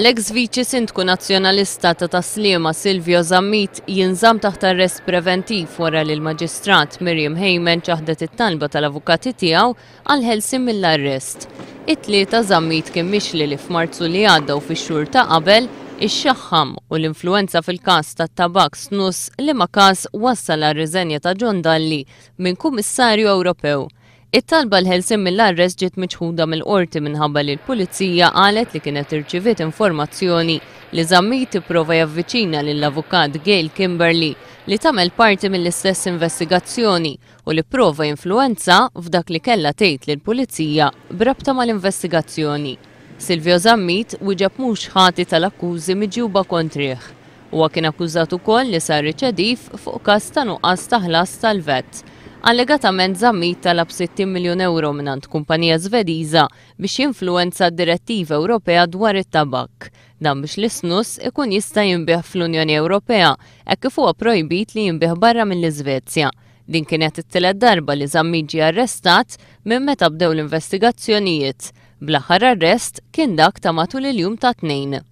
L-ex viċi sindku nazzjonalista ta' Taslima Silvio Zammit jinżamm taħt arrest preventiv wara li l-maġistrat Miriam Heyman ċaħdet it-talba tal-avukati tiegħu għal ħelsien mill-arrest. It-tlieta Zammit kien mixli li f'Marzu li għadda u fix-xhur ta' qabel ix-xaħħam u l-influenza fil-każ tat-tabak snus li ma każ wassal għar-riżenja ta' John Dalli minn Kummissarju Ewropew. It-talba l-ħelsien mill-arrest ġiet miċħuda mill-qorti minħabba li l-pulizija qalet li kienet irċiviet informazzjoni li Zammit tipprova javviċina lill-avukat Gail Kimberley li tagħmel parti mill-istess investigazzjoni u li prova influenza f'dak li kellha tgħid lill-pulizija b'rabta mal-investigazzjoni. Silvio Zammit wieġeb mhux ħati tal-akkużi miġjuba kontrih. Huwa kien akkużat ukoll li sar riċediv fuq każ ta' nuqqas ta' ħlas tal-vett. Allegatament Zammit talab 60 miljun euro mingħand kumpanija Żvediża biex jinfluwenza d-direttiva Ewropea dwar it-tabak. Dan biex l-isnus ikun jista' jinbih fl-Unjoni Ewropea hekk kif huwa projbit li jinbih barra mill-Iżvezja. Din kienet it-tielet darba li Zammit ġie arrestat minn meta bdew l-investigazzjonijiet. Bl-aħħar arrest kien dak ta' matul il-jum ta' Tnejn.